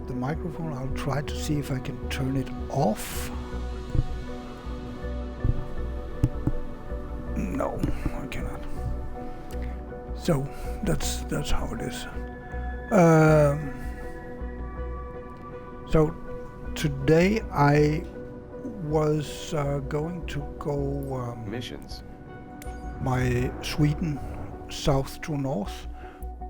the microphone. I'll try to see if I can turn it off. No, I cannot. So that's how it is. So today I was going to go missions. My Sweden south to north,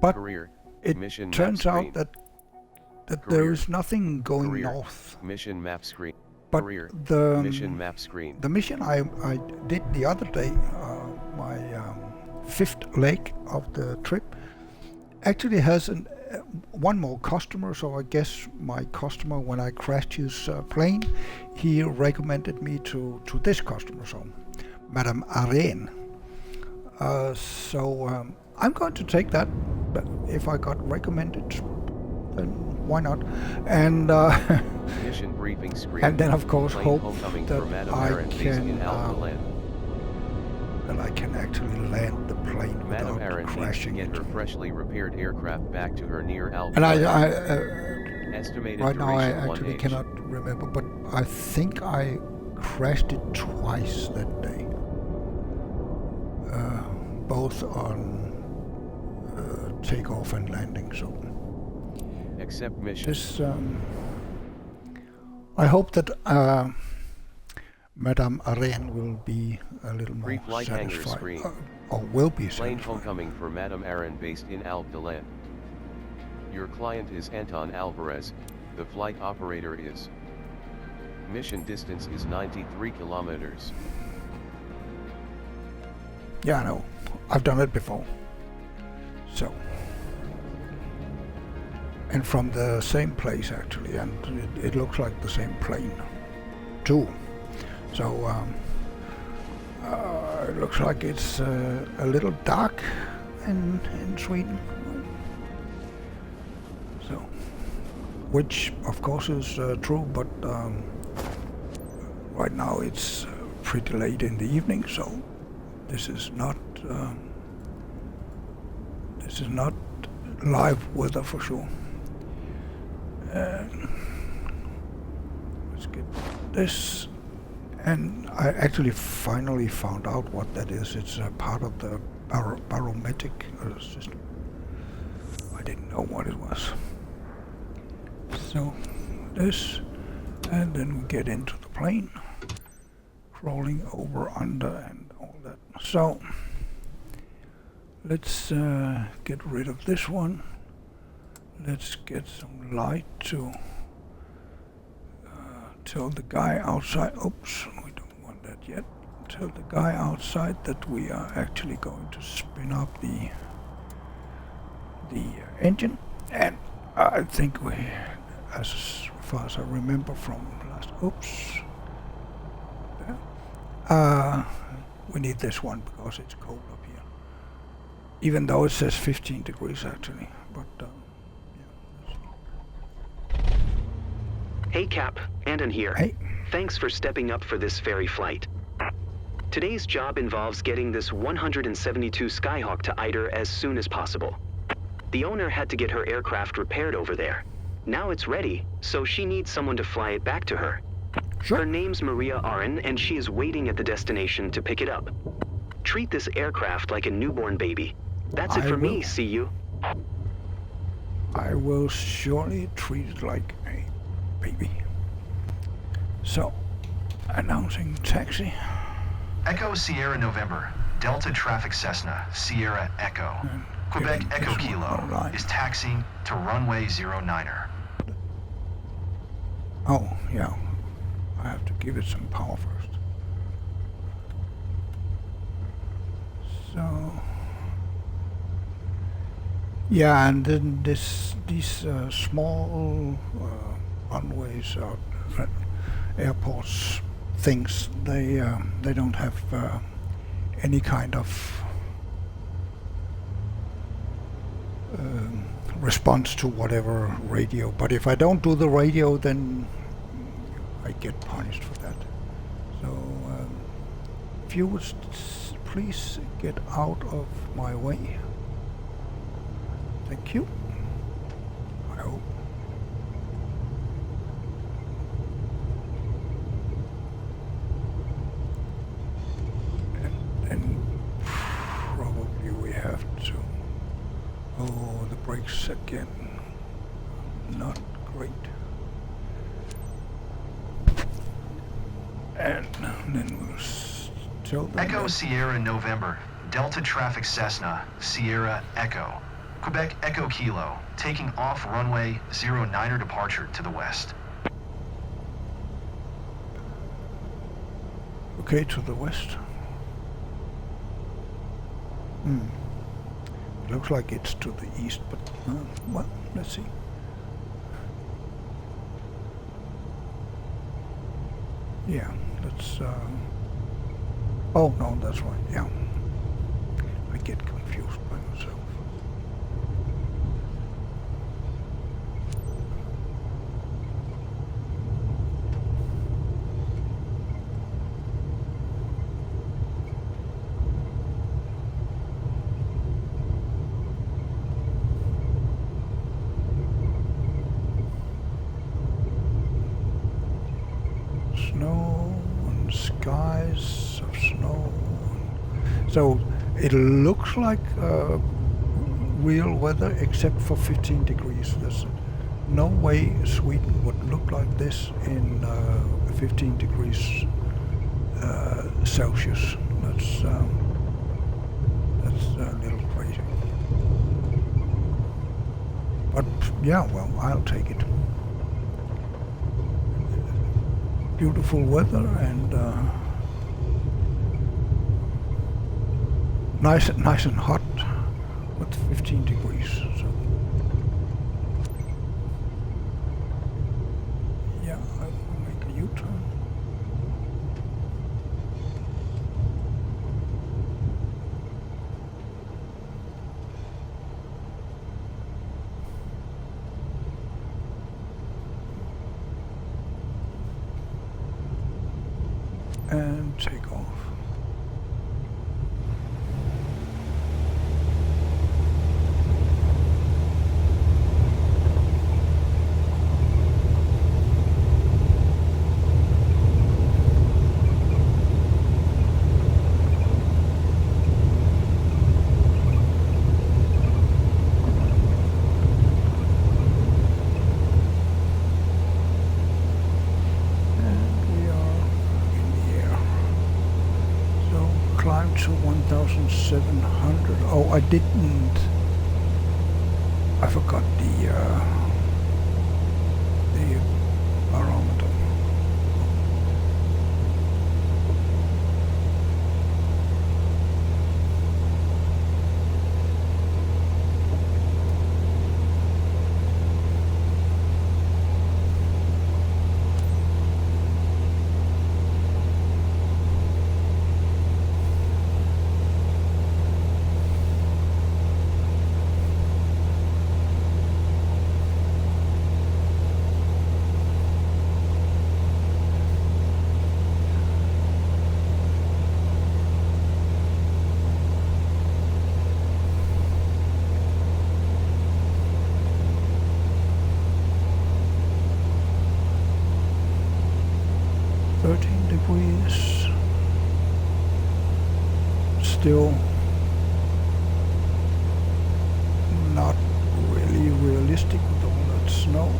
but Career. it Mission turns map out screen. that Career. there is nothing going Career. north. Mission map screen. But Career. the Mission map screen. the mission I did the other day, my fifth leg of the trip, actually has one more customer. So I guess my customer, when I crashed his plane, he recommended me to this customer, so Madame Arén. So I'm going to take that. But if I got recommended, then why not? And Mission briefing screen. and then of course Plane hope homecoming that for Madame I Arén based in can Alphaland. that I can actually land the plane Madame without Arén needs to crashing get it. her freshly repaired aircraft back to her near Alphaland. And I Estimated right now I duration actually 1H. cannot remember, but I think I crashed it twice that day, both on takeoff and landing. So Accept mission. this I hope that Madame Arén will be a little more Pre-flight hangar satisfied, screen. or will be Plane satisfied. homecoming for Madame Arén based in Alphaland. Your client is Anton Alvarez, the flight operator is. Mission distance is 93 kilometers. Yeah, I know. I've done it before. So, and from the same place actually, and it looks like the same plane too. So it looks like it's a little dark in Sweden. So, which of course is true, but right now it's pretty late in the evening, so this is not live weather for sure. Let's get this, and I actually finally found out what that is. It's a part of the barometric system. I didn't know what it was. So this, and then we get into the plane, crawling over, under, and all that. So let's get rid of this one. Let's get some light to tell the guy outside. Oops, we don't want that yet. Tell the guy outside that we are actually going to spin up the engine, and I think we, as far as I remember from last. Oops. There. We need this one because it's cold up here. Even though it says 15 degrees actually, but yeah. Hey Cap, Anton here. Hey. Thanks for stepping up for this ferry flight. Today's job involves getting this 172 Skyhawk to Eider as soon as possible. The owner had to get her aircraft repaired over there. Now it's ready, so she needs someone to fly it back to her. Sure. Her name's Maria Arén, and she is waiting at the destination to pick it up. Treat this aircraft like a newborn baby. That's it I for me, will. see you. I will surely treat it like a baby. So, announcing taxi. Echo Sierra November, Delta Traffic Cessna, Sierra Echo. Quebec getting Echo this one Kilo online. is taxiing to runway 09er. Oh, yeah. I have to give it some power first. So, yeah, and then these small runways or airports things, they don't have any kind of response to whatever radio. But if I don't do the radio, then I get punished for that. So if you would please get out of my way. Thank you. I hope. again, not great. And then we'll tell them Echo that Sierra November, Delta Traffic Cessna, Sierra Echo. Quebec Echo Kilo, taking off runway 09er departure to the west. okay, to the west. Looks like it's to the east, but well, let's see. Yeah, let's. Oh no, that's right. Yeah, I get confused by myself. Snow and skies of snow. So it looks like real weather except for 15 degrees. There's no way Sweden would look like this in 15 degrees Celsius. That's a little crazy. But yeah, well, I'll take it. Beautiful weather and nice and hot with 15 degrees. So yeah, I will make a U-turn. And take off. Climb to 1,700. Oh, I didn't. I forgot the barometer. Still not really realistic with all that snow.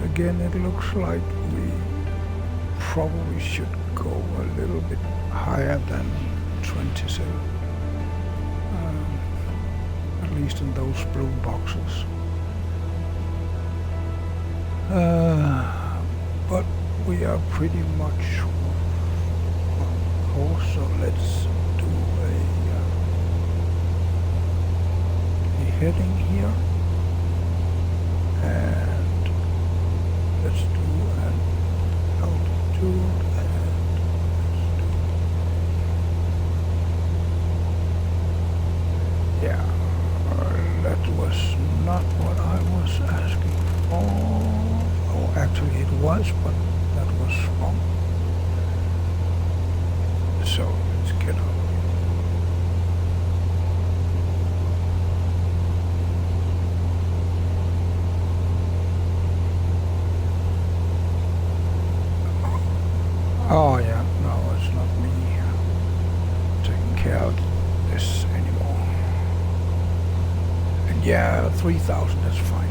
Again, it looks like we probably should go a little bit higher than 27, at least in those blue boxes. But we are pretty much on course, so let's do a heading here, and let's do an altitude, and let's do, yeah, that was not what I was asking for. Oh, actually it was, but that was wrong. So let's get up. Oh yeah, no, it's not me taking care of this anymore. And yeah, 3,000, that's fine.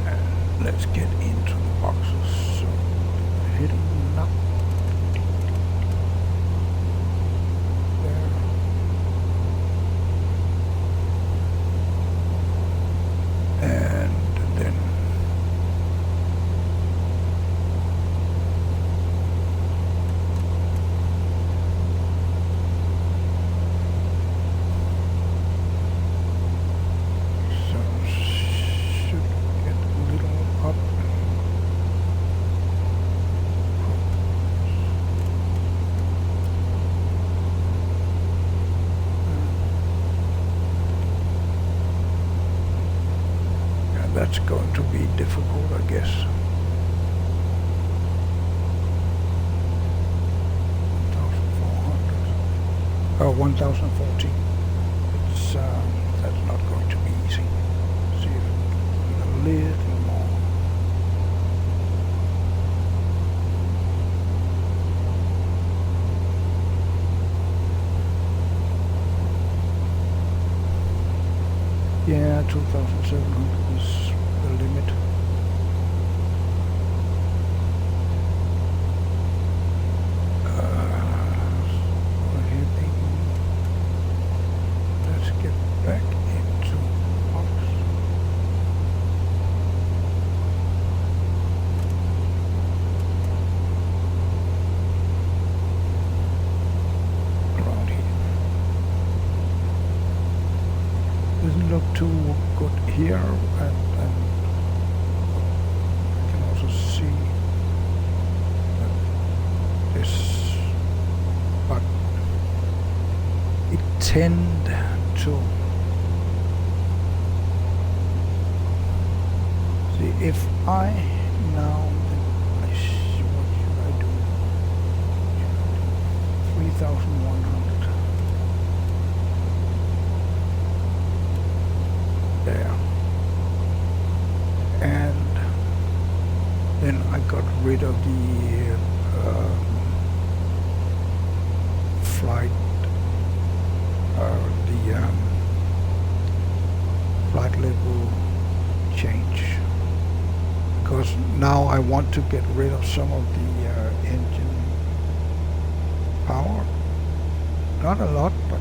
And let's get into the boxes. So, hitting up. There. And then that's going to be difficult, I guess. 1,400. Oh, 1,014. It's that's not going to be easy. See if we can a little more. Yeah, 2,700 is the limit. We're heading. Let's get back into the box. Around here. Doesn't look too good here, and I can also see that this, but it tend to see if I now what should I do? 3,100. There. And then I got rid of the flight, flight level change, because now I want to get rid of some of the engine power. Not a lot, but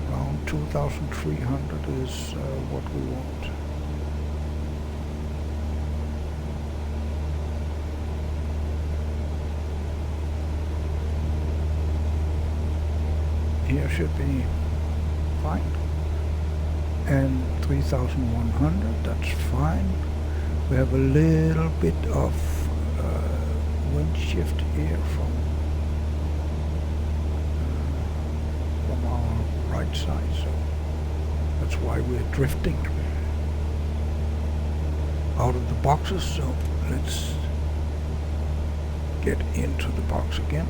around 2,300 is what we want. Here should be fine. And 3,100, that's fine. We have a little bit of wind shift here from our right side, so that's why we're drifting out of the boxes. So let's get into the box again.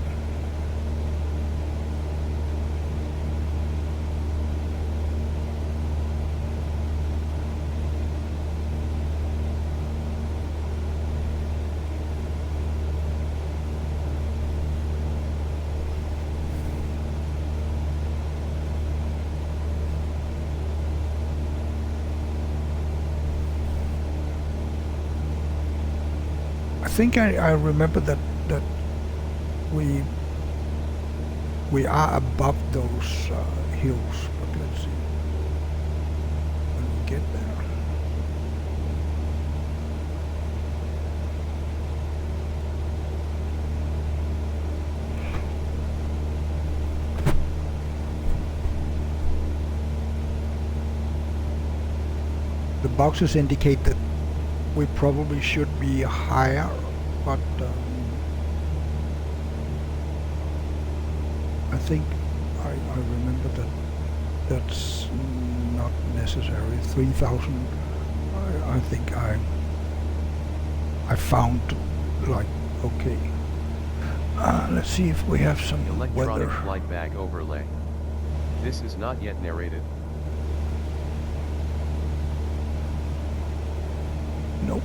I think I remember that we are above those hills, but let's see when we get there. boxes indicate that we probably should be higher, but I think I remember that that's not necessary. 3,000, I think I found like okay. Let's see if we have some Electronic weather. flight bag overlay. This is not yet narrated. Nope.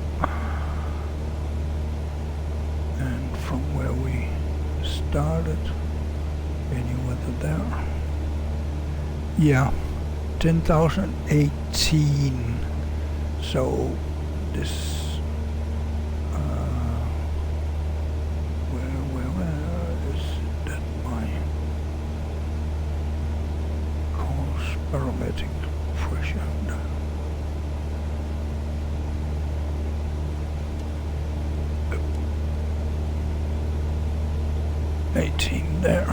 And from where we started, any weather there? Yeah, 10,018. So this. Where is that? My course barometric pressure. 18 there.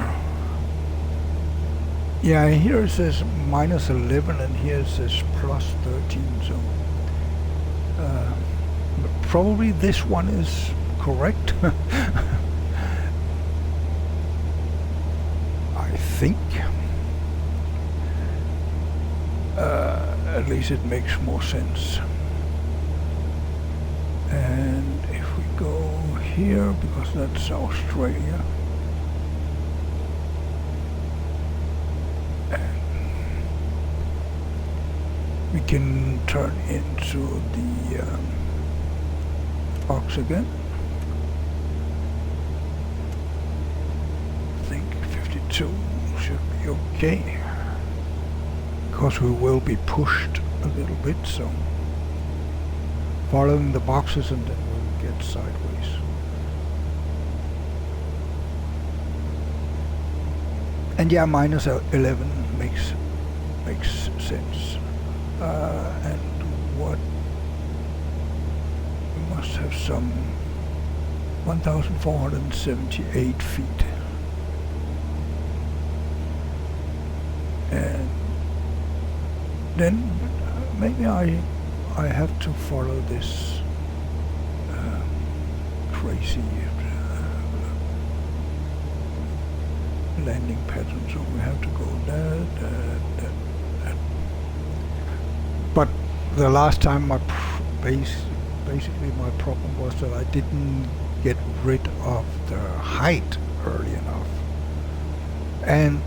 Yeah, here it says -11 and here it says +13, so probably this one is correct. I think. At least it makes more sense. And if we go here, because that's Australia, we can turn into the box again. I think 52 should be okay, because we will be pushed a little bit, so following the boxes and then we'll get sideways. And yeah, -11 makes sense. And what we must have some 1,478 feet, and then maybe I have to follow this crazy landing pattern, so we have to go there. But the last time basically my problem was that I didn't get rid of the height early enough, and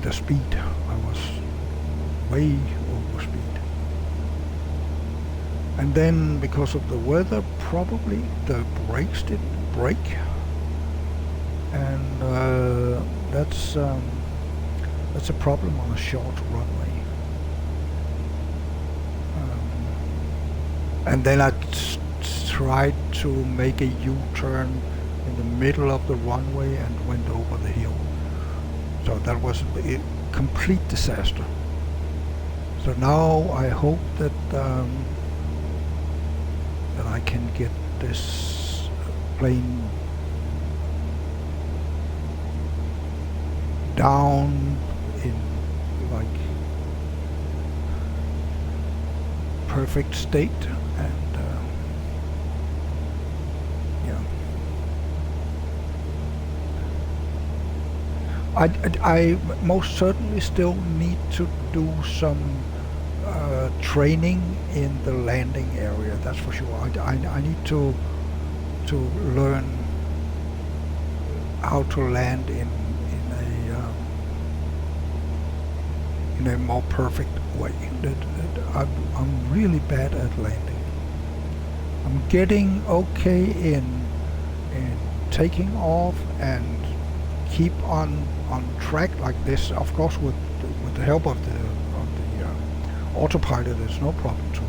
the speed. I was way over speed, and then because of the weather, probably the brakes didn't brake, and that's a problem on a short runway. And then I tried to make a U-turn in the middle of the runway and went over the hill. So that was a complete disaster. So now I hope that that I can get this plane down in like perfect state, and yeah, I most certainly still need to do some training in the landing area, that's for sure. I need to learn how to land in a more perfect way. I'm really bad at landing. I'm getting okay in taking off and keep on track like this. Of course, with the help of the autopilot, it's no problem to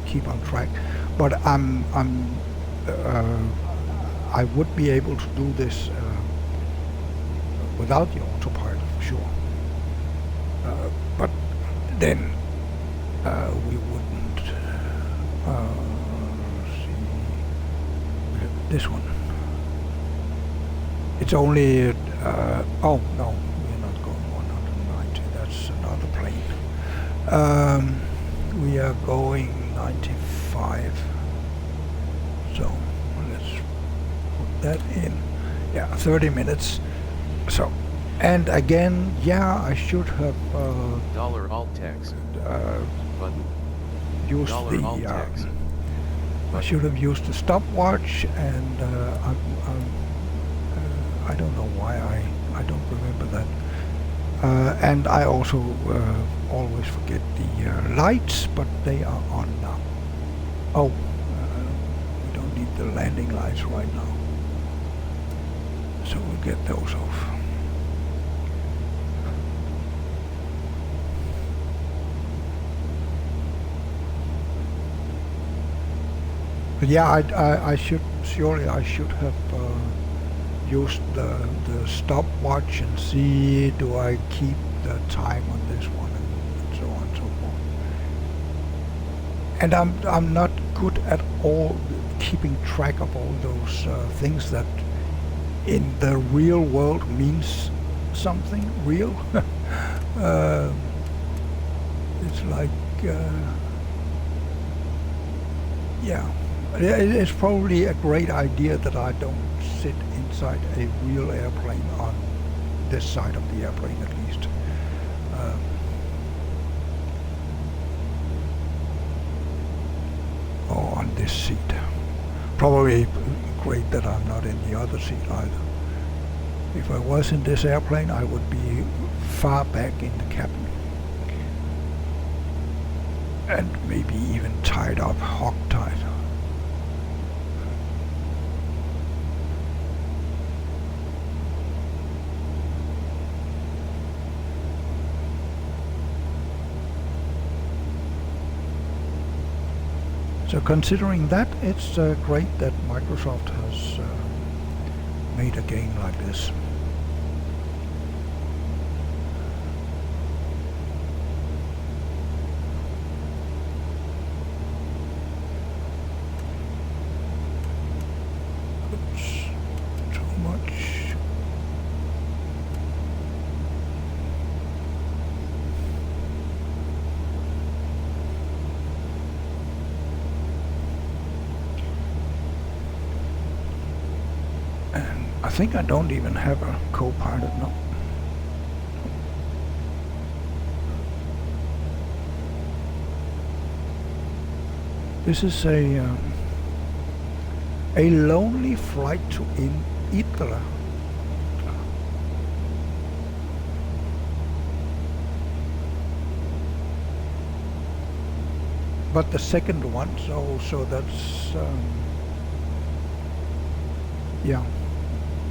keep on track. But I would be able to do this without the autopilot for sure. But then we wouldn't see this one. It's only oh no, we're not going 190. That's another plane. We are going 95. So let's put that in. Yeah, 30 minutes. So, and again, yeah, I should have Dollar alt text uh, button. used Dollar alt the. text. I should have used the stopwatch, and I don't know why I don't remember that. And I also always forget the lights, but they are on now. Oh, we don't need the landing lights right now, so we'll get those off. But yeah, I should have used the stopwatch and see, do I keep the time on this one, and so on and so forth. And I'm not good at all keeping track of all those things that in the real world means something real. It's like yeah. It's probably a great idea that I don't sit inside a real airplane on this side of the airplane, at least. Or on this seat. Probably great that I'm not in the other seat either. If I was in this airplane, I would be far back in the cabin. And maybe even tied up, hog-tied. So considering that, it's great that Microsoft has made a game like this. Oops, too much. I think I don't even have a co-pilot now. This is a lonely flight to Idla. But the second one, so that's yeah.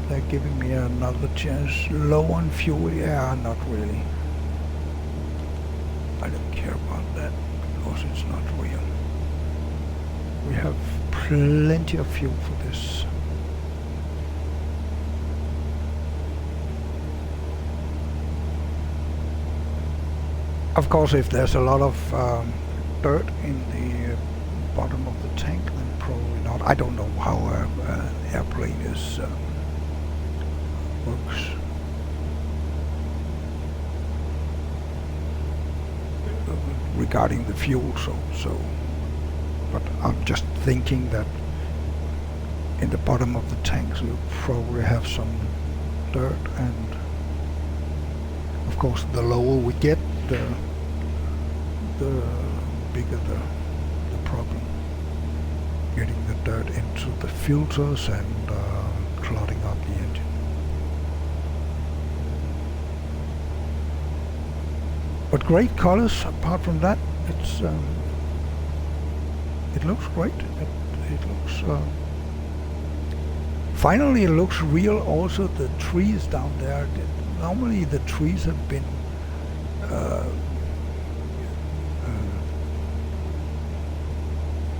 They're giving me another chance. Low on fuel? Yeah, not really. I don't care about that because it's not real. We have plenty of fuel for this. Of course, if there's a lot of dirt in the bottom of the tank, then probably not. I don't know how an airplane is works. Regarding the fuel, so but I'm just thinking that in the bottom of the tanks we'll probably have some dirt, and of course the lower we get, the bigger the problem. Getting the dirt into the filters and clogging up the engine. But great colors. Apart from that, it's it looks great. It looks finally it looks real. Also, the trees down there. Normally, the trees have been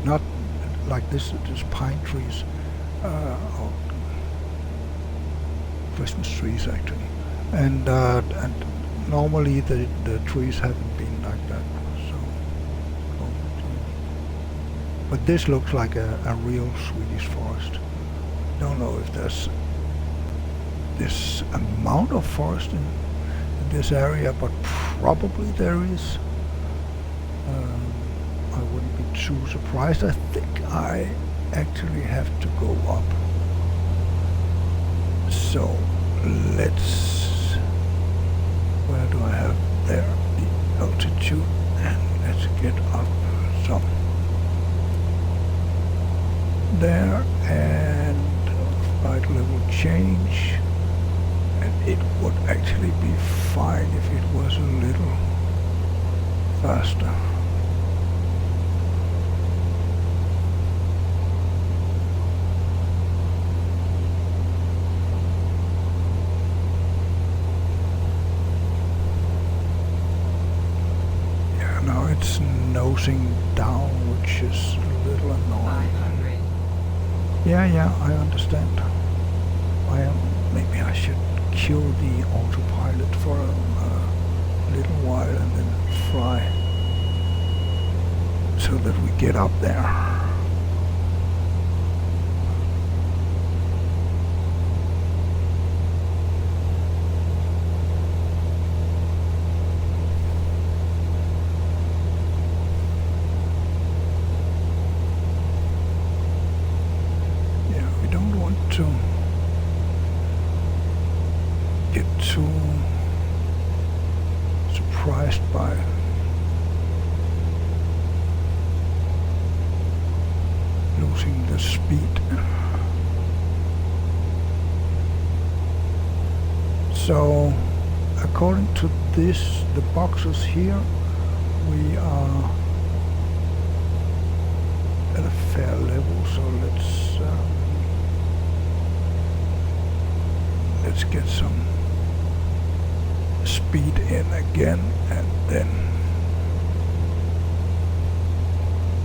not like this. Just pine trees or Christmas trees actually, and normally the trees haven't been like that. So, but this looks like a real Swedish forest. Don't know if there's this amount of forest in this area, but probably there is. I wouldn't be too surprised. I think I actually have to go up. So let's, where do I have there the altitude, and let's get up some there, and flight level change, and it would actually be fine if it was a little faster. Yeah, now it's nosing down, which is a little annoying. 500. Yeah, I understand. Maybe I should kill the autopilot for a little while and then fly so that we get up there. Yeah, we don't want to get too surprised by losing the speed. So according to this, the boxes here, we are at a fair level, so let's get some speed in again, and then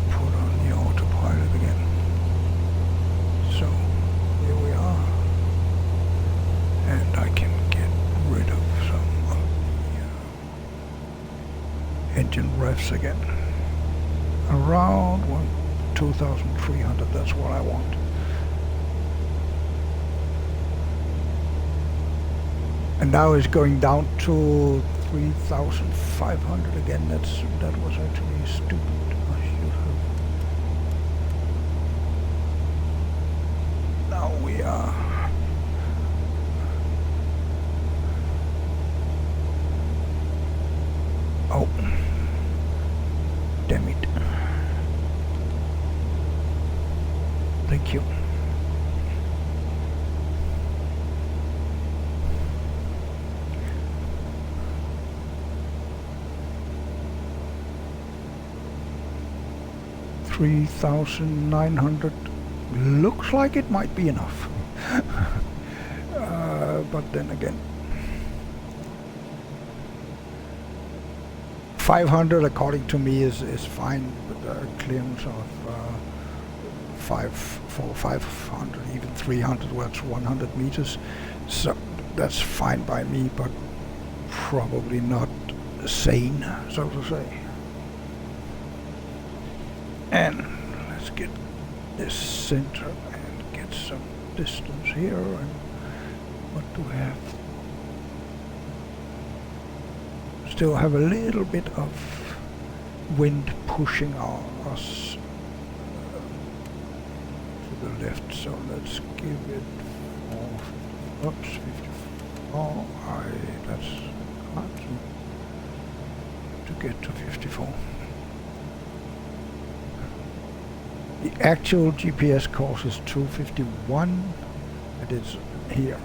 put on the autopilot again. So here we are, and I can get rid of some of the engine revs again. Around 2,300, that's what I want. And now it's going down to 3,500 again. That was actually stupid. I should have. Now we are. Oh, damn it! Thank you. $3,900 looks like it might be enough. But then again, 500 according to me is fine, but a clearance of 500, even 300, well, it's 100 meters, so that's fine by me, but probably not sane, so to say. And let's get this center and get some distance here. And what do we have? Still have a little bit of wind pushing us to the left, so let's give it 54. That's hard to get to 54. The actual GPS course is 251, it is here,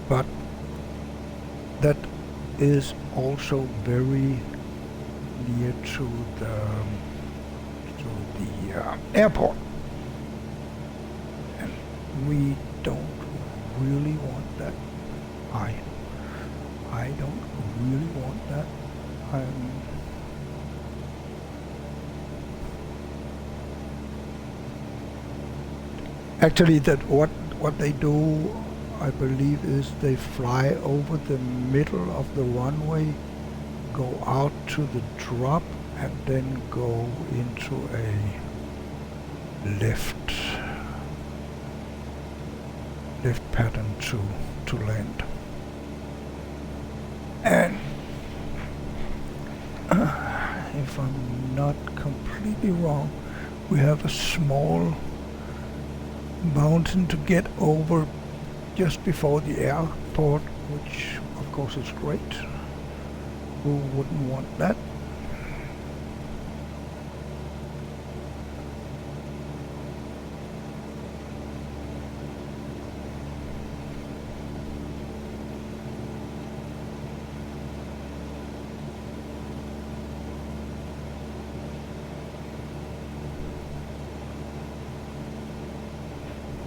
but that is also very near to the airport, and we don't really want that. I don't really want that. Actually, that what they do, I believe, is they fly over the middle of the runway, go out to the drop, and then go into a left pattern to land. And if if I'm not completely wrong, we have a small mountain to get over just before the airport, which of course is great. Who wouldn't want that?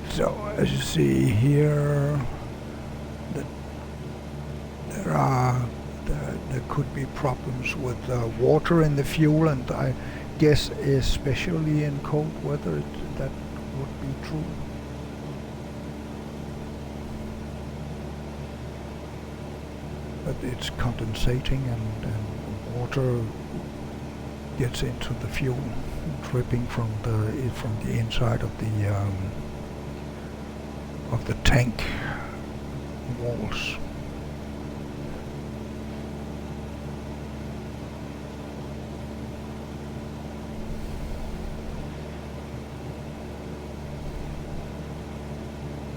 So as you see here, that there could be problems with water in the fuel, and I guess especially in cold weather that would be true. But it's condensating, and water gets into the fuel, dripping from the inside of the tank walls.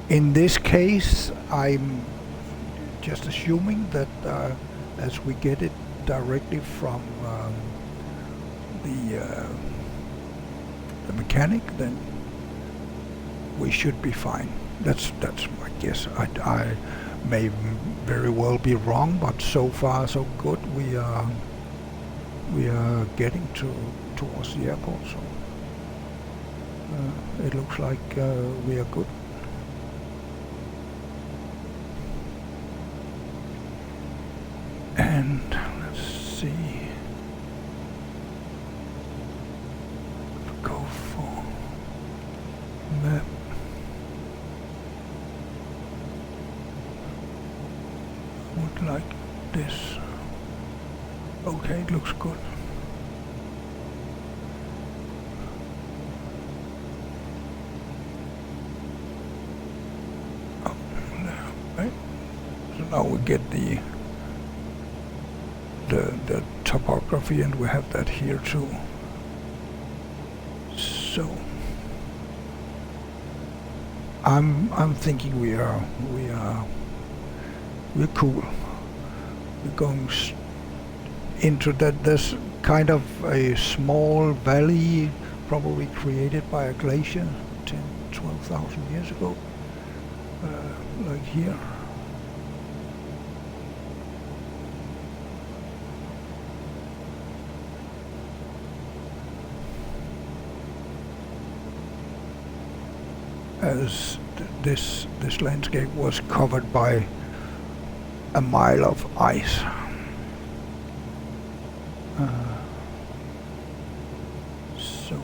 In this case, I'm just assuming that as we get it directly from the mechanic, then we should be fine. That's my guess. I may very well be wrong, but so far so good. We are getting towards the airport, so it looks like we are good. And let's see. Go for map. Would like this. Okay, it looks good. Oh, there, right. So now we get the topography, and we have that here too. So I'm thinking we're cool. We're going into that. There's kind of a small valley, probably created by a glacier 10,000-12,000 years ago, like here. As this landscape was covered by a mile of ice. So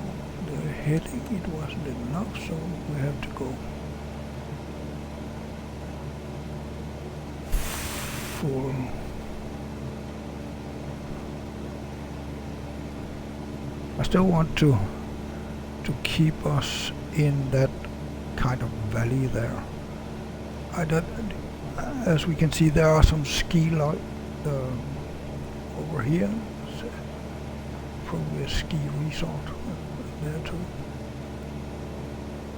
the heading, it wasn't enough, so we have to go full. I still want to keep us in that kind of valley there. As we can see, there are some ski lights over here. So probably a ski resort there too.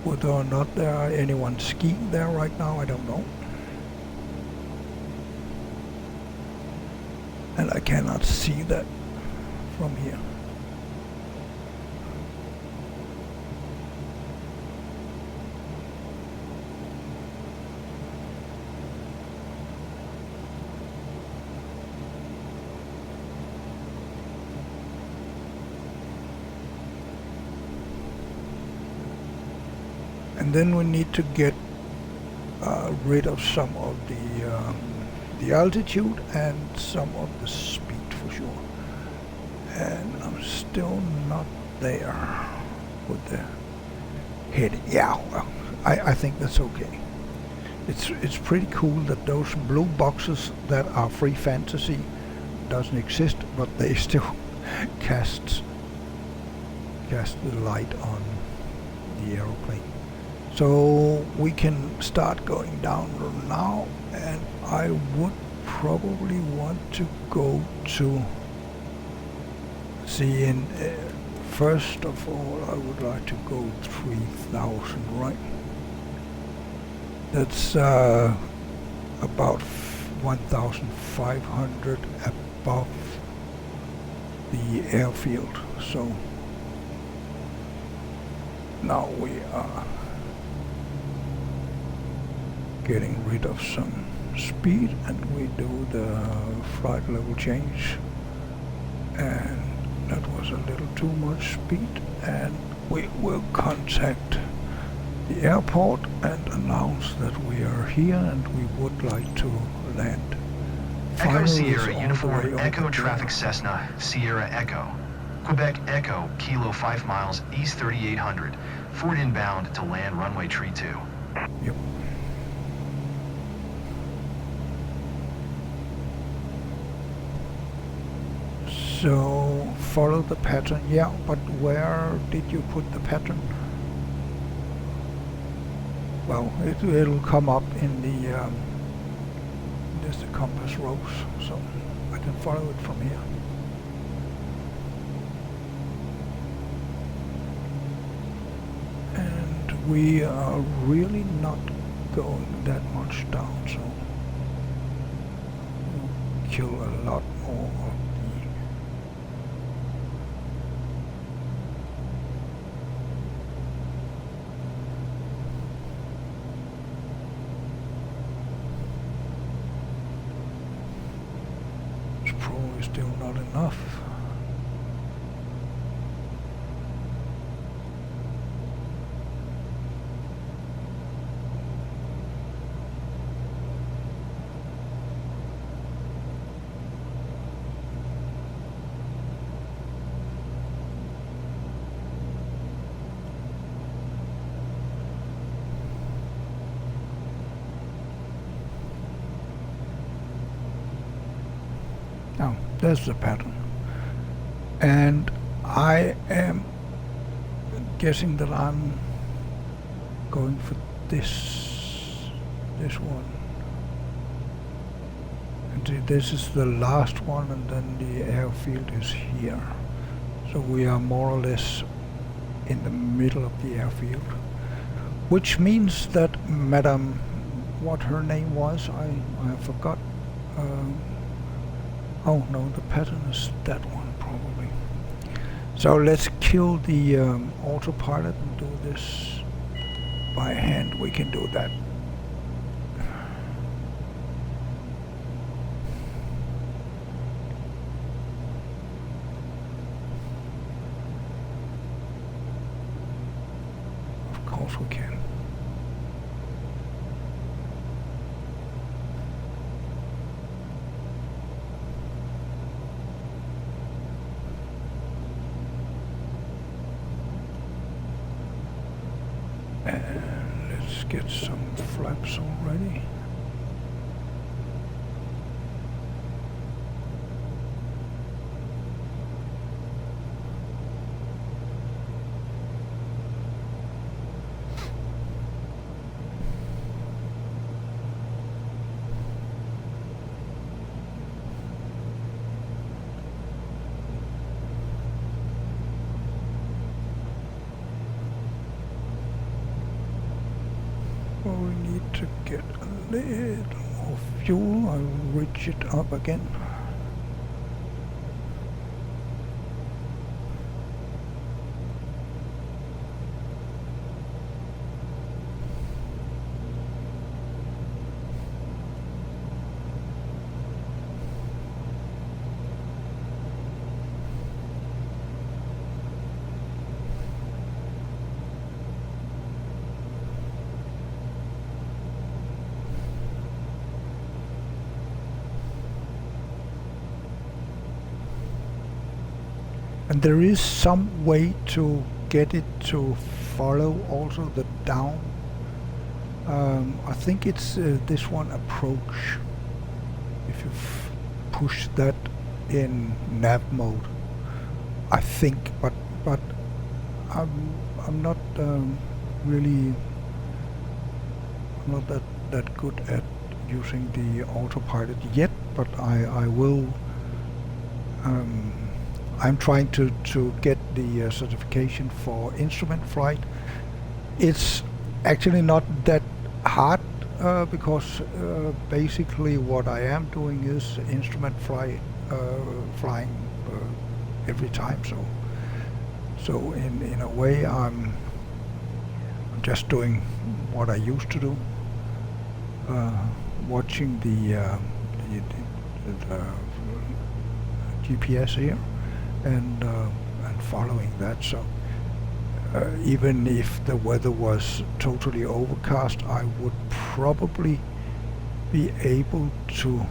Whether or not there are anyone skiing there right now, I don't know. And I cannot see that from here. And then we need to get rid of some of the altitude and some of the speed for sure. And I'm still not there with the head. Yeah, well, I think that's okay. It's pretty cool that those blue boxes that are free fantasy doesn't exist, but they still cast the light on the aeroplane. So we can start going down now, and I would probably want to go to, let's See, in first of all, I would like to go 3,000, right? That's about 1,500 above the airfield. So now we are getting rid of some speed, and we do the flight level change, and that was a little too much speed, and we will contact the airport and announce that we are here and we would like to land. Echo Final is Sierra all the Uniform way Echo over Traffic there. Cessna Sierra Echo. Quebec Echo Kilo 5 miles east 3800. Ford inbound to land runway tree 2. Yep. So follow the pattern. Yeah, but where did you put the pattern? Well, it'll come up in the there's the compass rose, so I can follow it from here. And we are really not going that much down, so we'll kill a lot more of the it's probably still not enough. Now, there's the pattern. And I am guessing that I'm going for this one. And this is the last one, and then the airfield is here. So we are more or less in the middle of the airfield. Which means that Madame, what her name was, I forgot. Oh no, the pattern is that one probably. So let's kill the autopilot and do this by hand. We can do that. Of course we can. And let's get some flaps already. Well, we need to get a little more fuel. I'll reach it up again. And there is some way to get it to follow also the down. I think it's this one, approach. If you push that in nav mode, I think, but I'm not really not that good at using the autopilot yet. But I will. I'm trying to get the certification for instrument flight. It's actually not that hard because basically what I am doing is instrument flying every time. So in a way I'm just doing what I used to do, watching the GPS here and following that. So even if the weather was totally overcast, I would probably be able to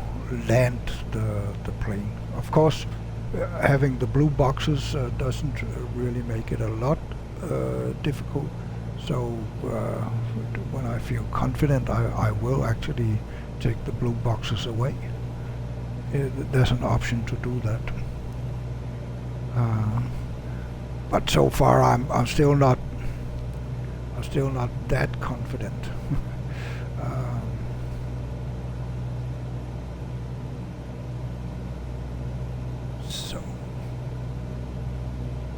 land the plane. Of course, having the blue boxes doesn't really make it a lot difficult. So when I feel confident, I will actually take the blue boxes away. There's an option to do that. But so far, I'm still not that confident. So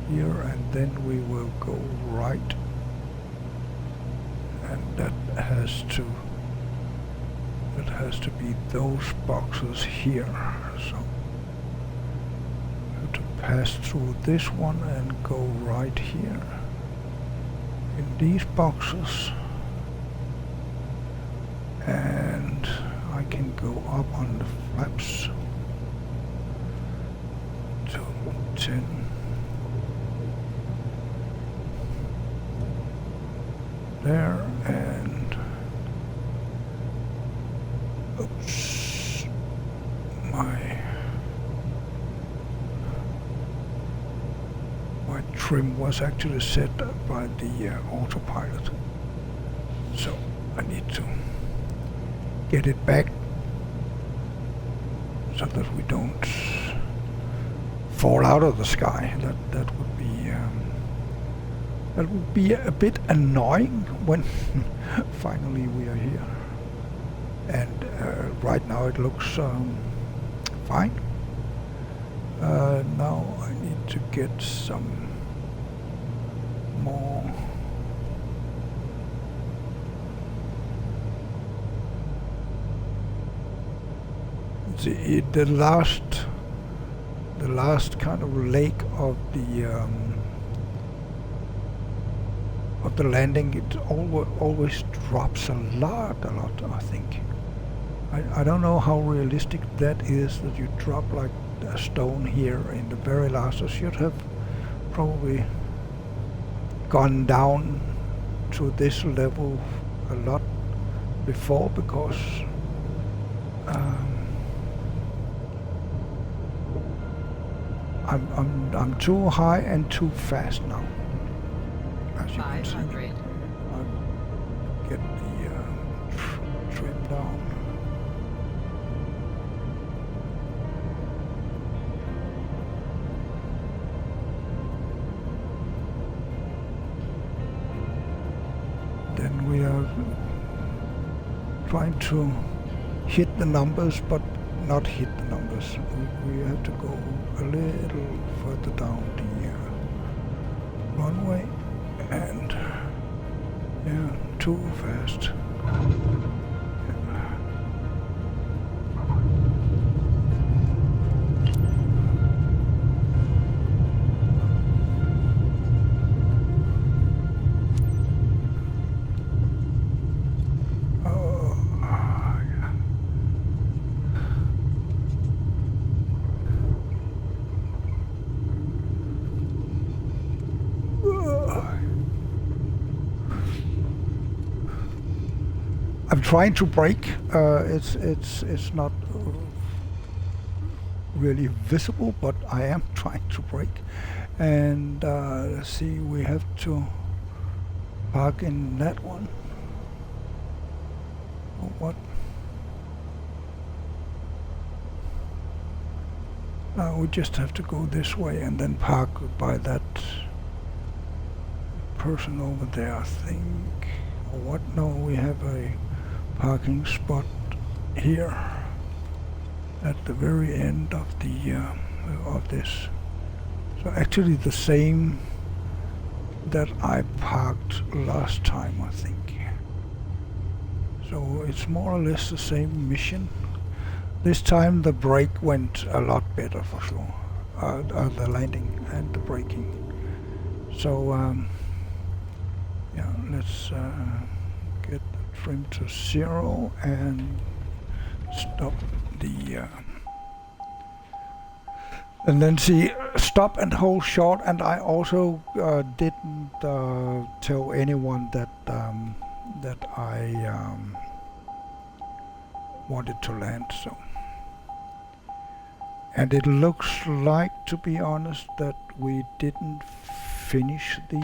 here, and then we will go right, and that has to be those boxes here. So to pass through this one and go right here in these boxes, and I can go up on the flaps to 10. There, and oops, my trim was actually set by the autopilot, so I need to get it back so that we don't fall out of the sky. That would be a bit annoying when finally we are here. And right now it looks fine. Now I need to get some more the last kind of leg of the landing. It always drops a lot, I think. I don't know how realistic that is, that you drop like a stone here in the very last. I should have probably gone down to this level a lot before, because I'm too high and too fast now. As you can see, I'll get the trim down. Then we are trying to hit the numbers, but not hit the numbers. We have to go a little further down the runway, and yeah, too fast. I'm trying to brake. It's not really visible, but I am trying to brake. And let's see, we have to park in that one. Or what? No, we just have to go this way and then park by that person over there, I think. Or what? No, we have a parking spot here at the very end of the of this So actually the same that I parked last time, I think. So it's more or less the same mission. This time the brake went a lot better for sure. The landing and the braking. So yeah, let's get the trim to 0 and stop the and then see stop and hold short. And I also didn't tell anyone that that I wanted to land. So, and it looks like, to be honest, that we didn't finish the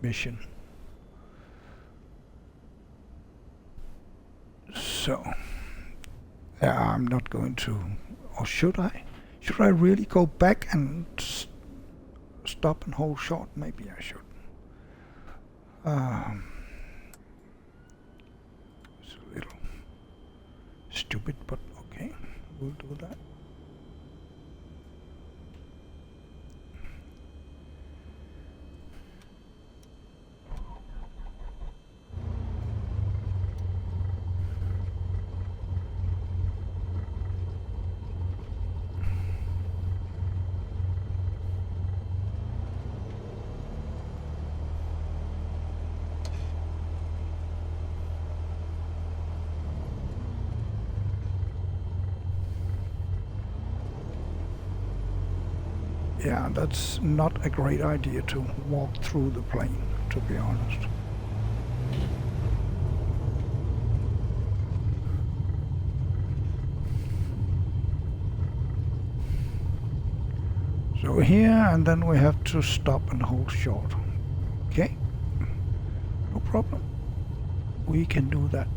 mission. So I'm not going to, or should I? Should I really go back and stop and hold short? Maybe I should. It's a little stupid, but okay, we'll do that. Yeah, that's not a great idea to walk through the plane, to be honest. So here, and then we have to stop and hold short. Okay, no problem. We can do that.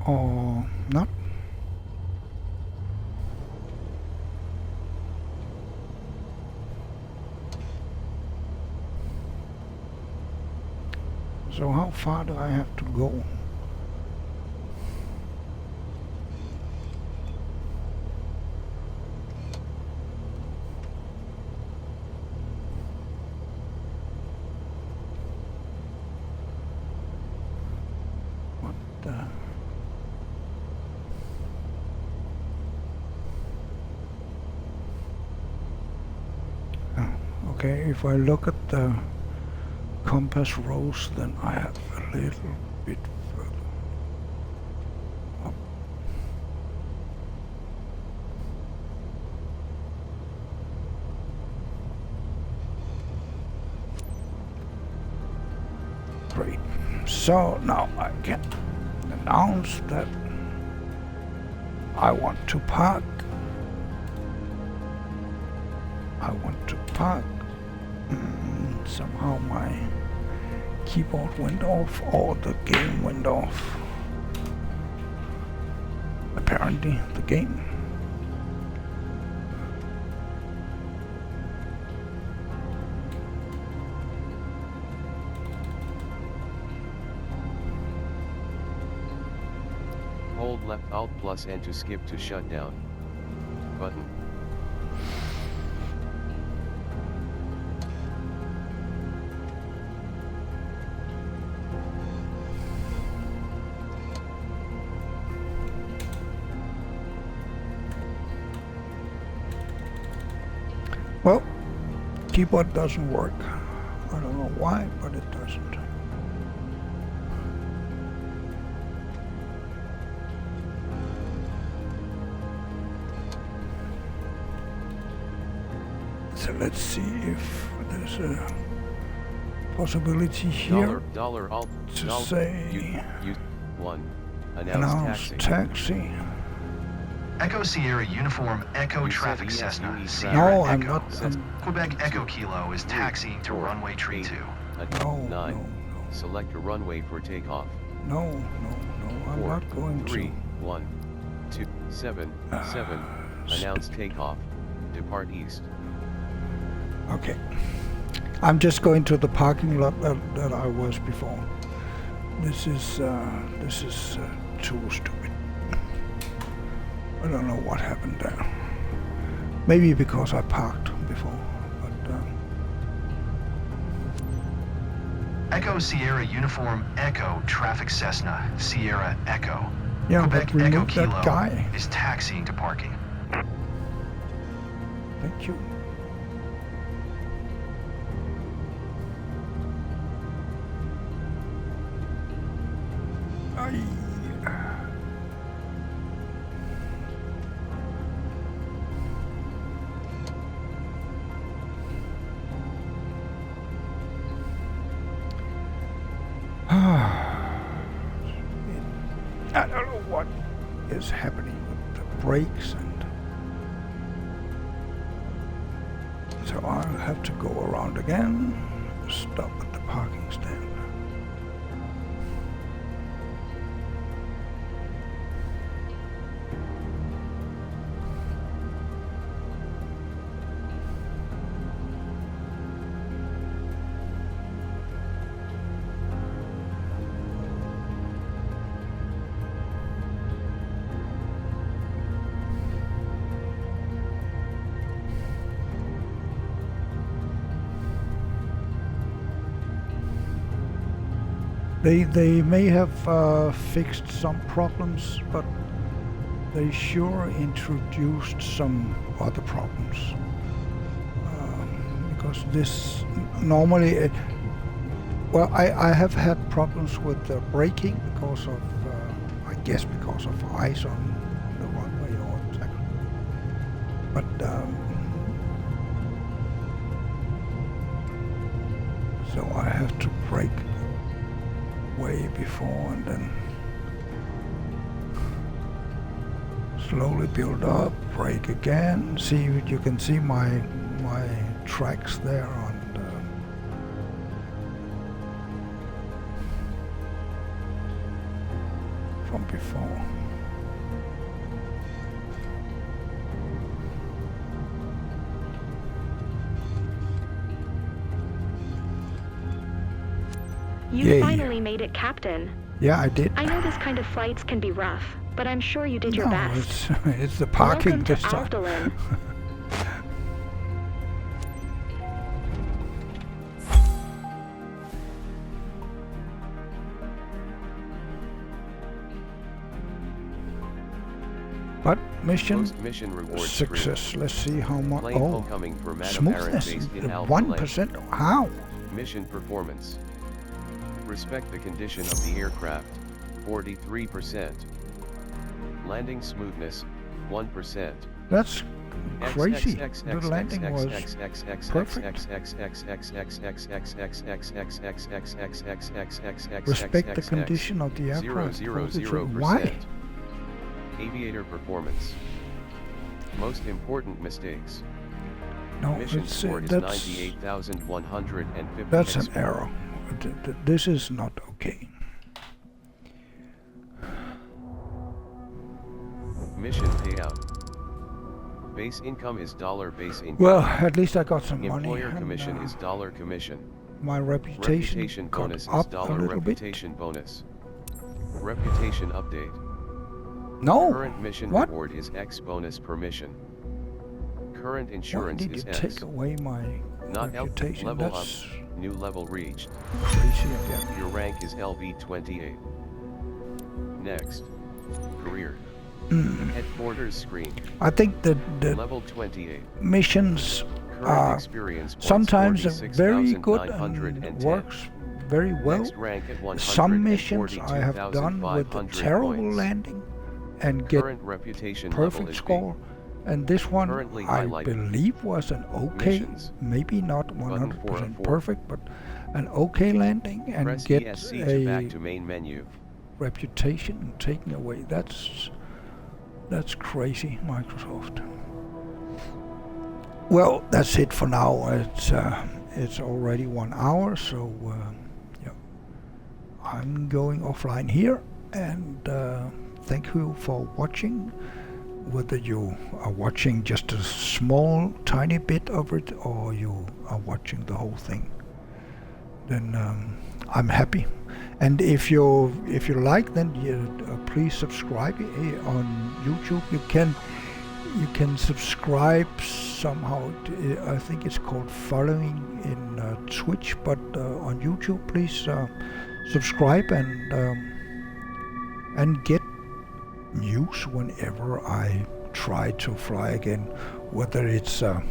Or not. So how far do I have to go? What the? Okay, if I look at the compass rose, then I have a little bit further up. Great. So now I can announce that I want to park. I want to park. Somehow my keyboard went off, or the game went off. Apparently the game. Hold left Alt plus N to skip to shutdown. Button. Well, keyboard doesn't work. I don't know why, but it doesn't. So let's see if there's a possibility here Dollar alt to dollar, say you 1 Announce taxi. Echo Sierra Uniform Echo You Traffic said yes, Cessna you need Sierra No, I'm Echo. not. Quebec Echo Kilo is taxiing to 4, runway tree 2. No, 9. no, Select a runway for takeoff. no, no, no. I'm 4, not going 3, to. 1, 2, 7, 7. Announce takeoff. Depart east. Okay. I'm just going to the parking lot that I was before. This is too stupid. I don't know what happened there. Maybe because I parked before, but Echo Sierra Uniform Echo Traffic Cessna Sierra Echo. yeah, Quebec but Echo remove Kilo that guy. is taxiing to parking. Thank you. Aye. I don't know what is happening with the brakes, and so I'll have to go around again, stop at the parking stand. They may have fixed some problems, but they sure introduced some other problems. Because this normally, well, I have had problems with the braking because of, I guess because of ice on the runway or exactly. But so I have to brake way before and then slowly build up, brake again. See, you can see my tracks there on from before. You Yay. finally made it, Captain. Yeah, I did. I know this kind of flights can be rough, but I'm sure you did your No, best. it's the parking Welcome to this time. Alphalin. But mission Post-mission reward success. screen. Let's see how much. Plane Oh, homecoming for Madam Aaron smoothness. based in Alpha 1%. How? Mission performance. Respect the condition of the aircraft, 43%. Landing smoothness, 1%. That's crazy. The landing was perfect. Respect the condition of the aircraft. 0.000%. Why? Aviator performance. Most important mistakes. No, Mission it's score is that's 98,150. an error. This is not okay. Mission payout. Base income is $base income. Well, at least I got some money. Employer and, commission is $commission. my reputation got bonus is up a little bit. reputation bonus. Reputation update. No. Current mission What? reward is X bonus per mission. Current Why insurance did you is take S. away my Not L. reputation? Level That's up. New level reached. crazy again. Your rank is LV28. Next. Career. Headquarters screen. I think the Level 28. missions Current are experience points sometimes very good and 46,910. works very well. Next rank at Some missions I have done with a 142,500 terrible points. landing and get Current reputation level perfect is B. score. And this one Currently I highlighted. believe was an okay, Missions. maybe not Button 100% 404. perfect, but an okay landing and Press get ESC to back a to main menu. reputation taken away. That's crazy, Microsoft. Well, that's it for now. It's already 1 hour, so yeah, I'm going offline here, and thank you for watching. Whether you are watching just a small, tiny bit of it, or you are watching the whole thing, then I'm happy. And if you like, then please subscribe on YouTube. You can subscribe somehow. I think it's called following in Twitch, but on YouTube, please subscribe and get news whenever I try to fly again, whether it's a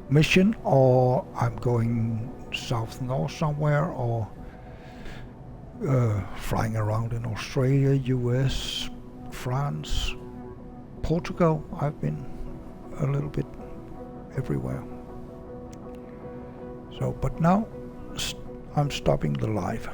mission or I'm going south-north somewhere, or flying around in Australia, US, France, Portugal. I've been a little bit everywhere. So, but now I'm stopping the live.